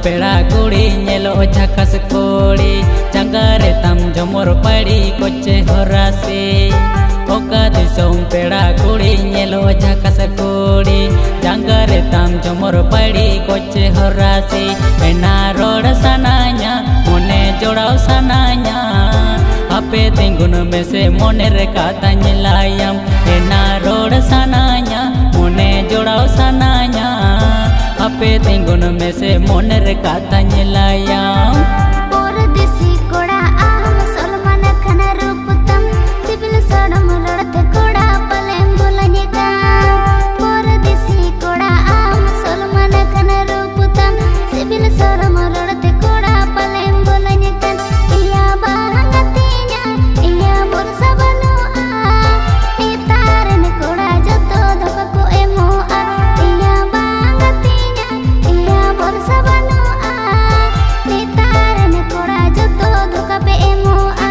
पेड़ा कुड़ी नेलो झकास कोड़ी जंगारे तम जमोर पड़ी कोचे होरासी ओका दिसोम पेड़ा कुड़ी नेलो झकास कोड़ी जंगारे तम जमोर पड़ी कोचे होरासी एना रोड सनाया मोने जोड़ाव सनाया आपे तिंगुन में से मोने रे काता नीलायम एना रोड सनाया मोने जोड़ाव सनाया आपे तिंगुन में से मोने रे काता नीलायम परदेसी कोड़ा आम सलमान खान रूपतम सिविल सड़म लड़ते कोड़ा पलेम बोलने का परदेसी कोड़ा आम सलमान खान रूपतम सिविल सड़म लड़ते कोड़ा पलेम बोलने का इया बांगतिnya इया बोरसा बनोa नितारन कोड़ा जतो धोको एमोa इया बांगतिnya इया बोरसा बनोa नितारन कोड़ा जतो धोका पे एमोa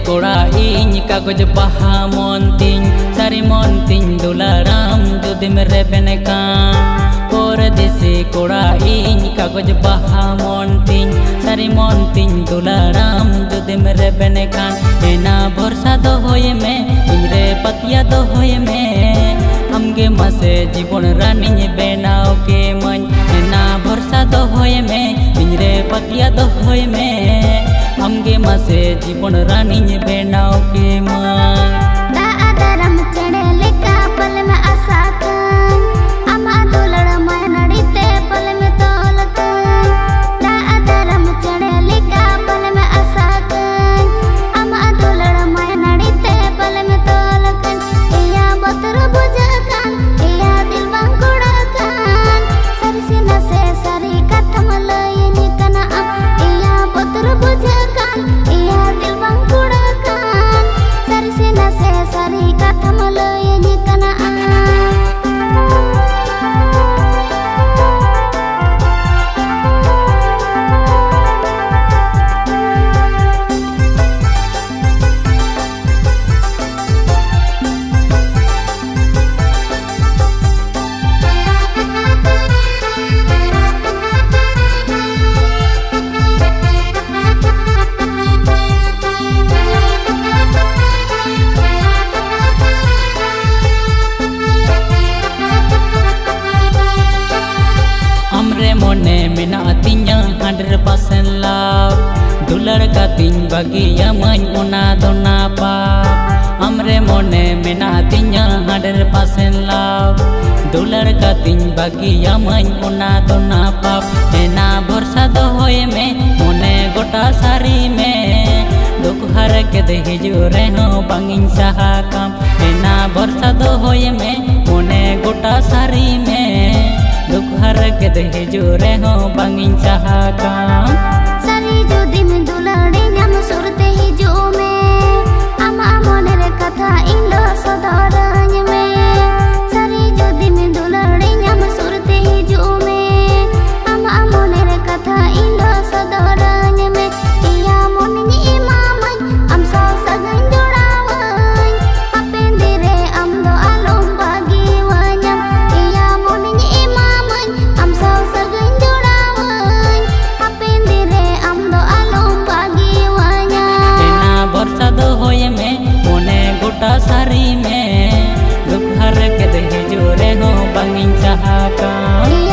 कोड़ा इन कागज बहा मोन्तिन सारी मोन्तिन दुलाराम जुदी मेरे बने कान परदेसी कोड़ा इन कागज बहा मोन्तिन सारी मोन्तिन दुलाराम जुदी मेरे बने कान एना भरोसा दो होए में इनरे पतिया दो होए में हमगे मसे जीवन रानी बेनाव के मन एना भरोसा दो होए में इनरे पतिया दो होए में हमगे मसे जीवन रानी बेनाव के मन दा आदरम चढ़े लेका पल में आसाकन अमा दुलड़ मैं नड़ीते पल में तोलकन दा आदरम चढ़े लेका पल में आसाकन अमा दुलड़ मैं नड़ीते पल में तोलकन इया बतर बुझकन इया दिल बांगुड़कन सरी सिना से सरी कथम लयनी कना इया बतर बुझकन इया दिल बांगुड़कन सरी सिना से सरी कथम लयनी कना मोने मेना तिnya 100% love दुलड़ का तिन बगी यमन उना दोना पाप हमरे मोने मेना तिnya 100% love दुलड़ का तिन बगी यमन उना दोना पाप एना भरोसा दो होए में मोने गोटा सारी में दुख हर के दे हिजू रेनो बांगिन सहाकम एना भरोसा दो होए में मोने गोटा सारी में दुख हर के दे हिजू रेनो बांगिन सहाकम सरी जुदी में दुलड़ी न्याम सुरते हिजू में अमा मोने रे कथा इंलो सदरन में सरी जुदी में दुलड़ी न्याम सुरते हिजू में अमा मोने रे कथा इंलो सदरन में इया मोने नी इमामन am so sagan jodawan apen dire am do alum bagi wanyam iya mone knee imaman am so sagan jodawan apen dire am do alum bagi wanyam एना भरोसा दो होए में मोने गोटा सारी में दुख हर के दे हिजू रेनो बांगिन सहाकम